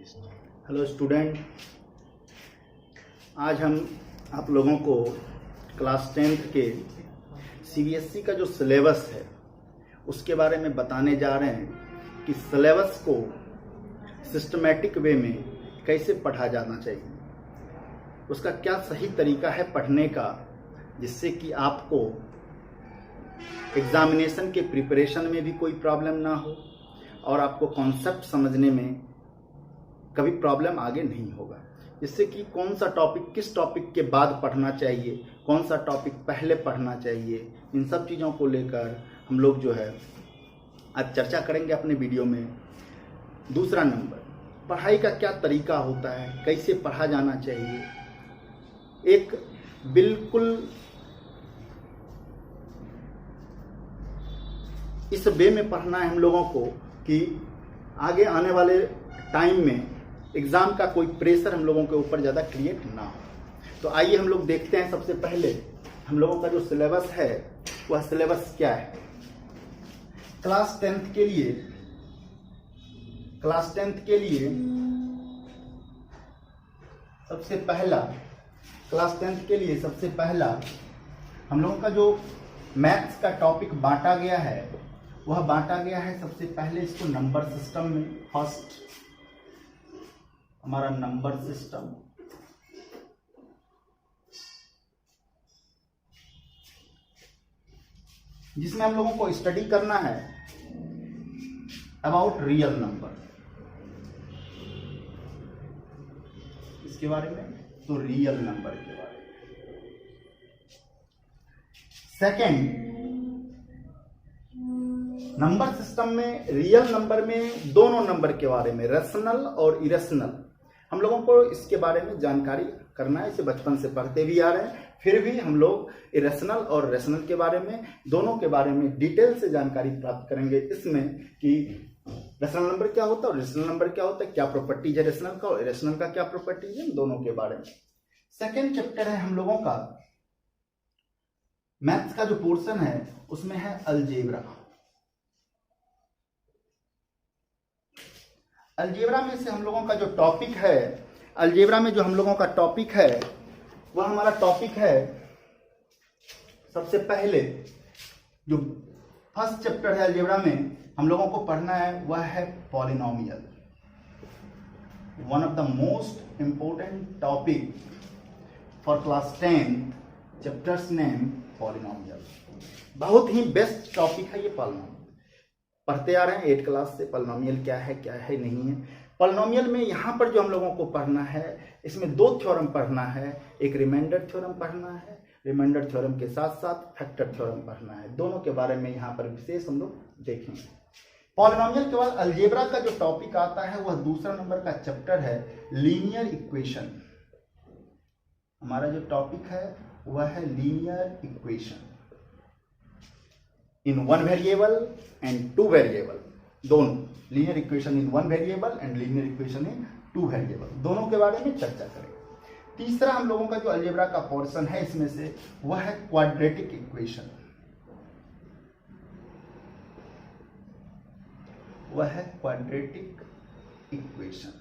Hello student, आज हम आप लोगों को क्लास 10th के सीबीएसई का जो सिलेबस है उसके बारे में बताने जा रहे हैं कि सिलेबस को सिस्टमैटिक वे में कैसे पढ़ा जाना चाहिए, उसका क्या सही तरीका है पढ़ने का, जिससे कि आपको एग्जामिनेशन के प्रिपरेशन में भी कोई प्रॉब्लम ना हो और आपको कॉन्सेप्ट समझने में कभी प्रॉब्लम आगे नहीं होगा। जिससे कि कौन सा टॉपिक किस टॉपिक के बाद पढ़ना चाहिए, कौन सा टॉपिक पहले पढ़ना चाहिए, इन सब चीज़ों को लेकर हम लोग जो है आज चर्चा करेंगे अपने वीडियो में। दूसरा नंबर, पढ़ाई का क्या तरीका होता है, कैसे पढ़ा जाना चाहिए। एक बिल्कुल इस वे में पढ़ना है हम लोगों को कि आगे आने वाले टाइम में एग्जाम का कोई प्रेशर हम लोगों के ऊपर ज़्यादा क्रिएट ना हो। तो आइए हम लोग देखते हैं। सबसे पहले हम लोगों का जो सिलेबस है वह सिलेबस क्या है। क्लास 10th के लिए सबसे पहला हम लोगों का जो मैथ्स का टॉपिक बांटा गया है वह बांटा गया है सबसे पहले इसको नंबर सिस्टम में। फर्स्ट हमारा नंबर सिस्टम, जिसमें हम लोगों को स्टडी करना है अबाउट रियल नंबर, इसके बारे में, तो रियल नंबर के बारे में। सेकंड, नंबर सिस्टम में रियल नंबर में दोनों नंबर के बारे में, रेशनल और इरेशनल, हम लोगों को इसके बारे में जानकारी करना है। इसे बचपन से पढ़ते भी आ रहे हैं, फिर भी हम लोग इरेशनल और रेशनल के बारे में, दोनों के बारे में डिटेल से जानकारी प्राप्त करेंगे। इसमें कि रेशनल नंबर क्या होता है और इरेशनल नंबर क्या होता है, क्या प्रॉपर्टीज है रेशनल का और इरेशनल का क्या प्रॉपर्टीज है, दोनों के बारे में। सेकेंड चैप्टर है हम लोगों का मैथ्स का जो पोर्शन है उसमें है अलजेब्रा। अलजेब्रा में से हम लोगों का जो टॉपिक है, अलजेब्रा में जो हम लोगों का टॉपिक है वह हमारा टॉपिक है सबसे पहले जो फर्स्ट चैप्टर है अलजेब्रा में हम लोगों को पढ़ना है वह है polynomial. One of the most important topic for class 10th, chapters name polynomial. बहुत ही बेस्ट टॉपिक है ये पॉलिनोमियल। पढ़ते आ रहे हैं 8 क्लास से पॉलिनोमियल क्या है नहीं है। पॉलिनोमियल में यहाँ पर जो हम लोगों को पढ़ना है, इसमें 2 थ्योरम पढ़ना है। एक रिमाइंडर थ्योरम पढ़ना है, रिमाइंडर थ्योरम के साथ साथ फैक्टर थ्योरम पढ़ना है। दोनों के बारे में यहाँ पर विशेष हम लोग देखेंगे। पॉलिनोमियल के बाद अलजेब्रा का जो टॉपिक आता है वह दूसरा नंबर का चैप्टर है लीनियर इक्वेशन। हमारा जो टॉपिक है वह है linear equation in 1 variable and 2 variable, दोनों linear equation in 1 variable and linear equation in 2 variable, दोनों के बारे में चर्चा करेंगे। तीसरा हम लोगों का जो अलजेब्रा का पोर्शन है इसमें से वह है क्वाड्रेटिक इक्वेशन, वह है क्वाड्रेटिक इक्वेशन।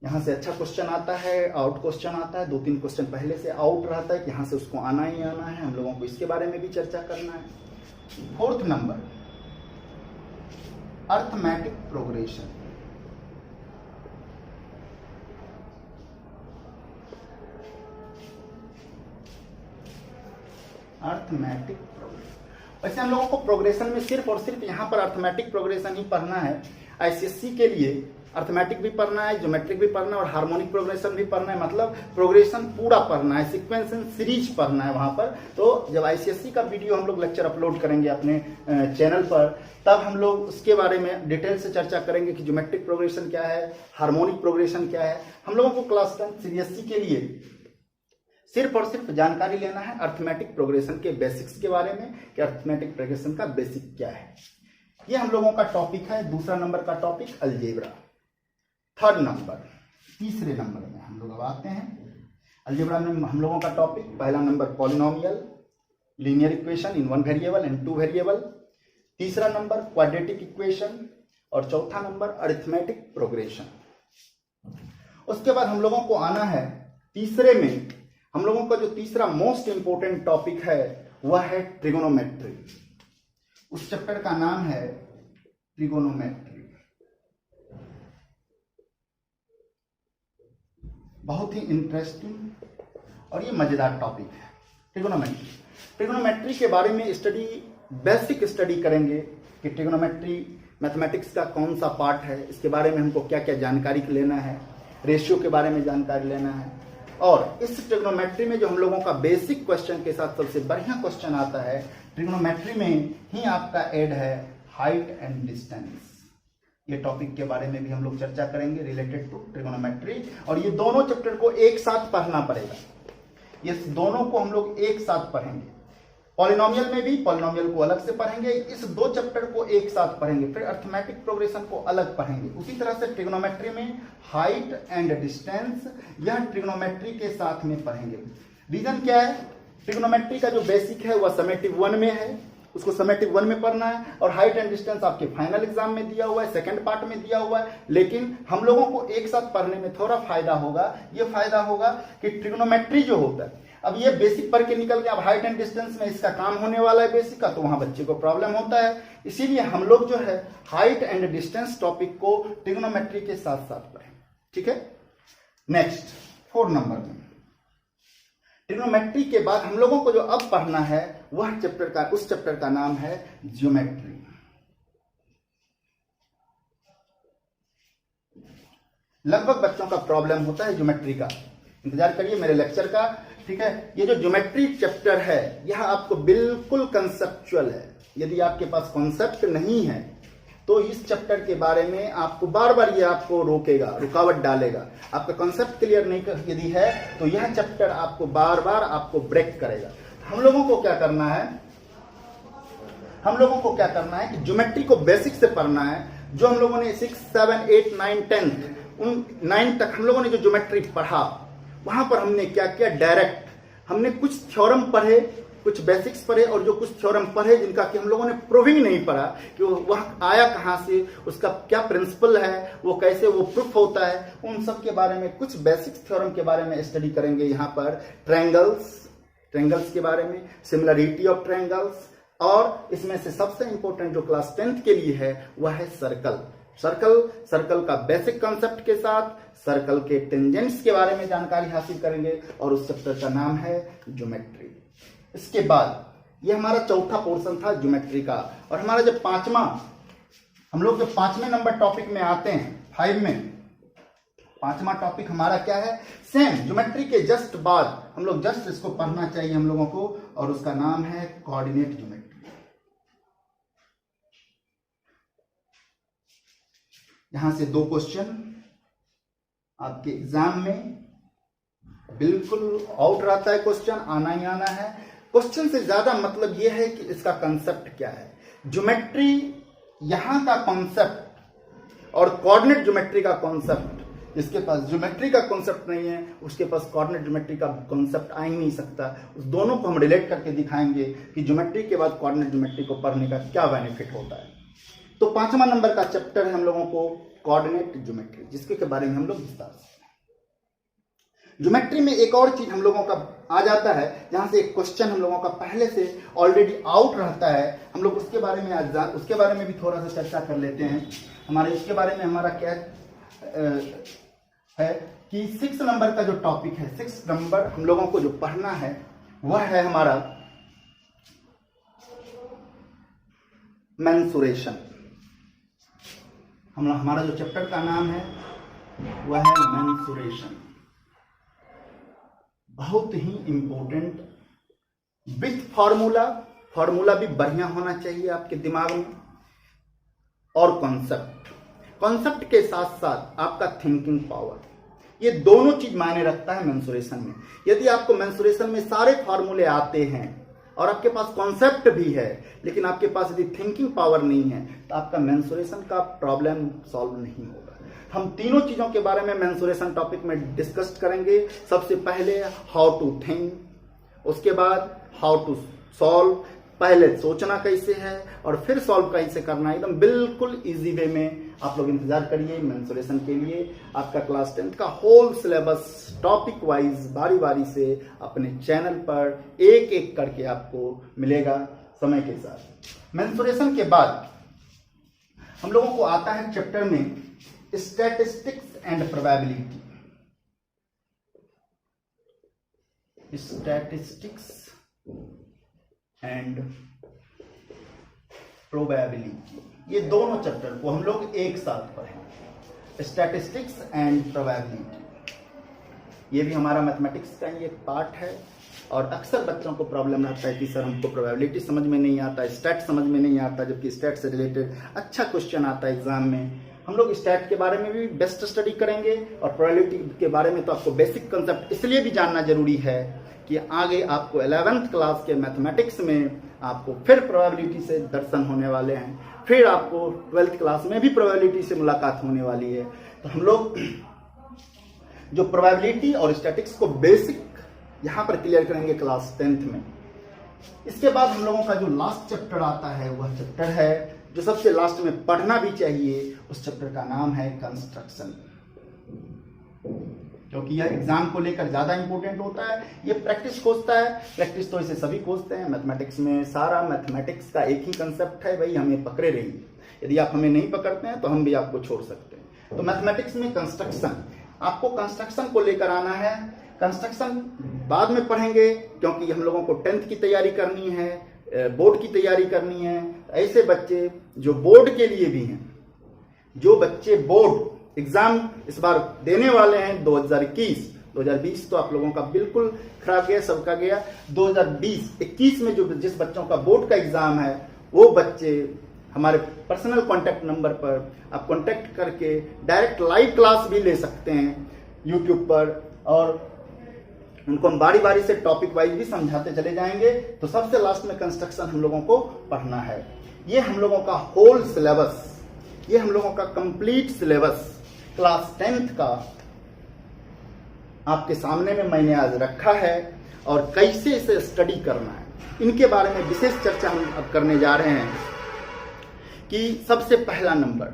यहाँ से अच्छा क्वेश्चन आता है, आउट क्वेश्चन आता है, 2-3 क्वेश्चन पहले से आउट रहता है कि यहाँ से उसको आना ही आना है। हम लोगों को इसके बारे में भी चर्चा करना है। Fourth number, arithmetic progression. Arithmetic progression, वैसे हम लोगों को प्रोग्रेशन में सिर्फ और सिर्फ यहाँ पर अर्थमेटिक प्रोग्रेशन ही पढ़ना है। आईसीएसई के लिए अर्थमेटिक भी पढ़ना है, ज्योमेट्रिक भी पढ़ना है और हार्मोनिक प्रोग्रेशन भी पढ़ना है। मतलब प्रोग्रेशन पूरा पढ़ना है, सीक्वेंस एंड सीरीज पढ़ना है वहां पर। तो जब आईसीएसई का वीडियो हम लोग लेक्चर अपलोड करेंगे अपने चैनल पर, तब हम लोग उसके बारे में डिटेल से चर्चा करेंगे कि ज्योमेट्रिक प्रोग्रेशन क्या है, हार्मोनिक प्रोग्रेशन क्या है। हम लोगों को क्लास 10 सीबीएसई के लिए सिर्फ और सिर्फ जानकारी लेना है अर्थमेटिक प्रोग्रेशन के बेसिक्स के बारे में कि अर्थमेटिक प्रोग्रेशन का बेसिक क्या है। ये हम लोगों का टॉपिक है, दूसरा नंबर का टॉपिक अलजेब्रा। थर्ड नंबर, तीसरे नंबर में हम लोग अब आते हैं। अलजेब्रा में हम लोगों का टॉपिक पहला number polynomial, linear equation in 1 variable and 2 variable. तीसरा नंबर क्वाड्रेटिक इक्वेशन, और चौथा नंबर अरिथमेटिक प्रोग्रेशन। उसके बाद हम लोगों को आना है तीसरे में, हम लोगों का जो तीसरा मोस्ट इंपोर्टेंट टॉपिक है वह है ट्रिगोनोमेट्री। उस चैप्टर का नाम है ट्रिगोनोमेट्री। बहुत ही इंटरेस्टिंग और ये मजेदार टॉपिक है ट्रिगोनोमेट्री। ट्रिगोनोमेट्री के बारे में बेसिक स्टडी करेंगे कि ट्रिगोनोमेट्री मैथमेटिक्स का कौन सा पार्ट है, इसके बारे में हमको क्या क्या जानकारी लेना है, रेशियो के बारे में जानकारी लेना है। और इस ट्रिगोनोमेट्री में जो हम लोगों का बेसिक क्वेश्चन के साथ सबसे बढ़िया क्वेश्चन आता है ट्रिगोनोमेट्री में ही आपका ऐड है हाइट एंड डिस्टेंस। ये टॉपिक के बारे में भी हम लोग चर्चा करेंगे रिलेटेड टू ट्रिगोनोमेट्री। और ये दोनों चैप्टर को एक साथ पढ़ना पड़ेगा, ये दोनों को हम लोग एक साथ पढ़ेंगे। पॉलिनोमियल में भी पॉलिनोमियल को अलग से पढ़ेंगे, इस दो चैप्टर को एक साथ पढ़ेंगे, फिर अरिथमेटिक प्रोग्रेशन को अलग पढ़ेंगे। उसी तरह से ट्रिगोनोमेट्री में हाइट एंड डिस्टेंस यह ट्रिगोनोमेट्री के साथ में पढ़ेंगे। रीजन क्या है, ट्रिगोनोमेट्री का जो बेसिक है वह समेटिव 1 में है, उसको समेटिव 1 में पढ़ना है। और हाइट एंड डिस्टेंस आपके फाइनल एग्जाम में दिया हुआ है, सेकंड पार्ट में दिया हुआ है। लेकिन हम लोगों को एक साथ पढ़ने में थोड़ा फायदा होगा। ये फायदा होगा कि ट्रिगोनोमेट्री जो होता है, अब ये बेसिक पढ़ के निकल के अब हाइट एंड डिस्टेंस में इसका काम होने वाला है बेसिक का, तो वहां बच्चे को प्रॉब्लम होता है। इसीलिए हम लोग जो है हाइट एंड डिस्टेंस टॉपिक को ट्रिगोनोमेट्री के साथ साथ पढ़ें। ठीक है। नेक्स्ट 4 नंबर में ट्रिगोनोमेट्री के बाद हम लोगों को जो अब पढ़ना है वह उस चैप्टर का नाम है ज्योमेट्री। लगभग बच्चों का प्रॉब्लम होता है ज्योमेट्री का, इंतजार करिए मेरे लेक्चर का। ठीक है, ये जो ज्योमेट्री चैप्टर है यह आपको बिल्कुल कंसेप्चुअल है। यदि आपके पास कॉन्सेप्ट नहीं है तो इस चैप्टर के बारे में आपको बार बार ये आपको रोकेगा, रुकावट डालेगा। आपका कॉन्सेप्ट क्लियर नहीं यदि है तो यह चैप्टर आपको बार बार आपको ब्रेक करेगा। हम लोगों को क्या करना है, हम लोगों को क्या करना है कि ज्योमेट्री को बेसिक से पढ़ना है। जो हम लोगों ने 6, 7, 8, 9, 10 उन 9 तक हम लोगों ने जो ज्योमेट्री पढ़ा वहां पर हमने क्या किया, डायरेक्ट हमने कुछ थ्योरम पढ़े, कुछ बेसिक्स पढ़े, और जो कुछ थ्योरम पढ़े जिनका कि हम लोगों ने प्रूविंग नहीं पढ़ा कि वह आया कहां से, उसका क्या प्रिंसिपल है, वो कैसे वो प्रूफ होता है, उन सब के बारे में कुछ बेसिक्स थ्योरम के बारे में स्टडी करेंगे। यहाँ पर ट्रायंगल्स के बारे में, सिमिलरिटी ऑफ ट्रायंगल्स, और इसमें से सबसे इंपॉर्टेंट जो क्लास 10th के लिए है वह है सर्कल का बेसिक कॉन्सेप्ट के साथ सर्कल के टेंजेंट्स के बारे में जानकारी हासिल करेंगे, और उस चैप्टर का नाम है ज्योमेट्री। इसके बाद ये हमारा चौथा पोर्शन था ज्योमेट्री का। और हमारा जब हम लोग जब 5वें नंबर टॉपिक में आते हैं, 5 में 5वां टॉपिक हमारा क्या है, सेम ज्योमेट्री के जस्ट बाद हम लोग जस्ट इसको पढ़ना चाहिए हम लोगों को, और उसका नाम है कोऑर्डिनेट ज्योमेट्री। यहां से 2 क्वेश्चन आपके एग्जाम में बिल्कुल आउट रहता है, क्वेश्चन आना ही आना है। क्वेश्चन से ज्यादा मतलब यह है कि इसका कंसेप्ट क्या है। ज्योमेट्री यहां का कॉन्सेप्ट और कोऑर्डिनेट ज्योमेट्री का कॉन्सेप्ट, जिसके पास ज्योमेट्री का कॉन्सेप्ट नहीं है उसके पास कोऑर्डिनेट ज्योमेट्री का कॉन्सेप्ट आ ही नहीं सकता। उस दोनों को हम रिलेट करके दिखाएंगे कि ज्योमेट्री के बाद कोऑर्डिनेट ज्योमेट्री को पढ़ने का क्या बेनिफिट होता है। तो 5वां नंबर का चैप्टर है हम लोगों को कोऑर्डिनेट ज्योमेट्री, जिसके बारे में हम लोग विस्तार से। ज्योमेट्री में एक और चीज हम लोगों का आ जाता है, जहां से एक क्वेश्चन हम लोगों का पहले से ऑलरेडी आउट रहता है, हम लोग उसके बारे में भी थोड़ा सा चर्चा कर लेते हैं। हमारे इसके बारे में हमारा क्या है कि 6 नंबर का जो टॉपिक है, 6 नंबर हम लोगों को जो पढ़ना है वह है हमारा मेंसुरेशन। हमारा जो चैप्टर का नाम है वह है मेंसुरेशन। बहुत ही इंपॉर्टेंट विथ फॉर्मूला भी बढ़िया होना चाहिए आपके दिमाग में, और कॉन्सेप्ट के साथ साथ आपका थिंकिंग पावर, ये दोनों चीज मायने रखता है मेंसुरेशन में। यदि आपको मेंसुरेशन में सारे फॉर्मूले आते हैं और आपके पास कॉन्सेप्ट भी है, लेकिन आपके पास यदि थिंकिंग पावर नहीं है तो आपका मेंसुरेशन का प्रॉब्लम सॉल्व नहीं होगा। हम तीनों चीजों के बारे में मेंसुरेशन टॉपिक में डिस्कस करेंगे। सबसे पहले हाउ टू थिंक, उसके बाद हाउ टू सॉल्व, पहले सोचना कैसे है और फिर सॉल्व कैसे करना है, एकदम बिल्कुल इजी वे में आप लोग इंतजार करिए। मेंसुरेशन के लिए आपका क्लास 10th का होल सिलेबस टॉपिक वाइज बारी बारी से अपने चैनल पर एक एक करके आपको मिलेगा समय के साथ। मेंसुरेशन के बाद हम लोगों को आता है चैप्टर में statistics and probability. Statistics and probability, ये दोनों चैप्टर को हम लोग एक साथ पढ़ें। स्टैटिस्टिक्स एंड प्रोबेबिलिटी ये भी हमारा मैथमेटिक्स का ही एक पार्ट है और अक्सर बच्चों को प्रॉब्लम आता है कि सर हमको प्रोबेबिलिटी समझ में नहीं आता, स्टैट समझ में नहीं आता, जबकि स्टैट से रिलेटेड अच्छा क्वेश्चन आता है एग्जाम में। हम लोग स्टैट के बारे में भी बेस्ट स्टडी करेंगे और प्रोबेबिलिटी के बारे में तो आपको बेसिक कंसेप्ट इसलिए भी जानना जरूरी है कि आगे आपको 11th क्लास के मैथमेटिक्स में आपको फिर प्रोबेबिलिटी से दर्शन होने वाले हैं, फिर आपको 12th क्लास में भी प्रोबेबिलिटी से मुलाकात होने वाली है। तो हम लोग जो प्रोबेबिलिटी और स्टैटिक्स को बेसिक यहां पर क्लियर करेंगे क्लास 10th में। इसके बाद हम लोगों का जो लास्ट चैप्टर आता है वह चैप्टर है जो सबसे लास्ट में पढ़ना भी चाहिए। उस चैप्टर का नाम है कंस्ट्रक्शन, क्योंकि यह एग्जाम को लेकर ज्यादा इंपॉर्टेंट होता है। ये प्रैक्टिस खोजता है, प्रैक्टिस तो इसे सभी खोजते हैं। मैथमेटिक्स में सारा मैथमेटिक्स का एक ही कंसेप्ट है, भाई हमें पकड़े रहिए। यदि आप हमें नहीं पकड़ते हैं तो हम भी आपको छोड़ सकते हैं। तो मैथमेटिक्स में कंस्ट्रक्शन, आपको कंस्ट्रक्शन को लेकर आना है। कंस्ट्रक्शन बाद में पढ़ेंगे क्योंकि हम लोगों को 10th की तैयारी करनी है, बोर्ड की तैयारी करनी है। ऐसे बच्चे जो बोर्ड के लिए भी हैं, जो बच्चे बोर्ड एग्जाम इस बार देने वाले हैं 2020 तो आप लोगों का बिल्कुल खराब गया, सबका गया। 2020-21 में जो जिस बच्चों का बोर्ड का एग्जाम है वो बच्चे हमारे पर्सनल कांटेक्ट नंबर पर आप कांटेक्ट करके डायरेक्ट लाइव क्लास भी ले सकते हैं यूट्यूब पर, और उनको हम बारी बारी से टॉपिक वाइज भी समझाते चले जाएंगे। तो सबसे लास्ट में कंस्ट्रक्शन हम लोगों को पढ़ना है। ये हम लोगों का होल सिलेबस, ये हम लोगों का कंप्लीट सिलेबस क्लास 10th का आपके सामने में मैंने आज रखा है और कैसे इसे स्टडी करना है इनके बारे में विशेष चर्चा हम अब करने जा रहे हैं। कि सबसे पहला नंबर,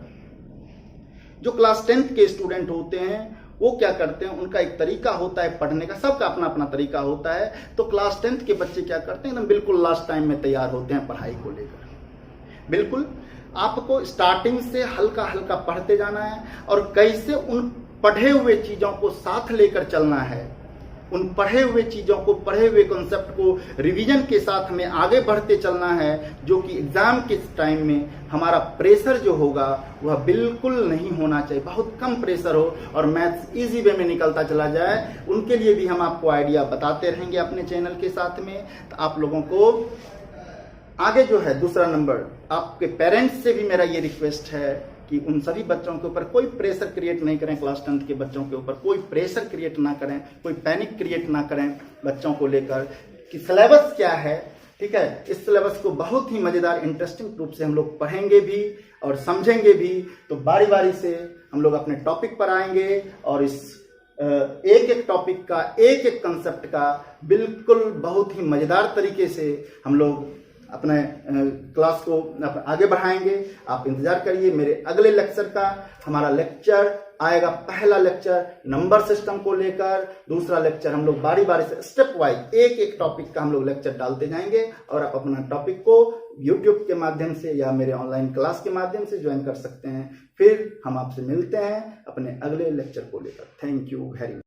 जो क्लास 10th के स्टूडेंट होते हैं वो क्या करते हैं, उनका एक तरीका होता है पढ़ने का, सबका अपना अपना तरीका होता है। तो क्लास 10th के बच्चे क्या करते हैं, एकदम बिल्कुल लास्ट टाइम में तैयार होते हैं पढ़ाई को लेकर। बिल्कुल आपको स्टार्टिंग से हल्का हल्का पढ़ते जाना है और कैसे उन पढ़े हुए चीजों को साथ लेकर चलना है, उन पढ़े हुए चीजों को, पढ़े हुए कॉन्सेप्ट को रिवीजन के साथ में आगे बढ़ते चलना है, जो कि एग्जाम के टाइम में हमारा प्रेशर जो होगा वह बिल्कुल नहीं होना चाहिए, बहुत कम प्रेशर हो और मैथ्स इजी वे में निकलता चला जाए। उनके लिए भी हम आपको आइडिया बताते रहेंगे अपने चैनल के साथ में। तो आप लोगों को आगे जो है दूसरा नंबर, आपके पेरेंट्स से भी मेरा ये रिक्वेस्ट है कि उन सभी बच्चों के ऊपर कोई प्रेशर क्रिएट नहीं करें, क्लास 10th के बच्चों के ऊपर कोई प्रेशर क्रिएट ना करें, कोई पैनिक क्रिएट ना करें बच्चों को लेकर कि सिलेबस क्या है। ठीक है, इस सिलेबस को बहुत ही मजेदार इंटरेस्टिंग रूप से हम लोग पढ़ेंगे भी और समझेंगे भी। तो बारी बारी से हम लोग अपने टॉपिक पर आएंगे और इस एक एक टॉपिक का, एक एक कंसेप्ट का बिल्कुल बहुत ही मजेदार तरीके से हम लोग अपने क्लास को आगे बढ़ाएंगे। आप इंतजार करिए मेरे अगले लेक्चर का। हमारा लेक्चर आएगा, पहला लेक्चर नंबर सिस्टम को लेकर, दूसरा लेक्चर हम लोग बारी बारी से स्टेप वाइज एक एक टॉपिक का हम लोग लेक्चर डालते जाएंगे और आप अपना टॉपिक को यूट्यूब के माध्यम से या मेरे ऑनलाइन क्लास के माध्यम से ज्वाइन कर सकते हैं। फिर हम आपसे मिलते हैं अपने अगले लेक्चर को लेकर। Thank you very much.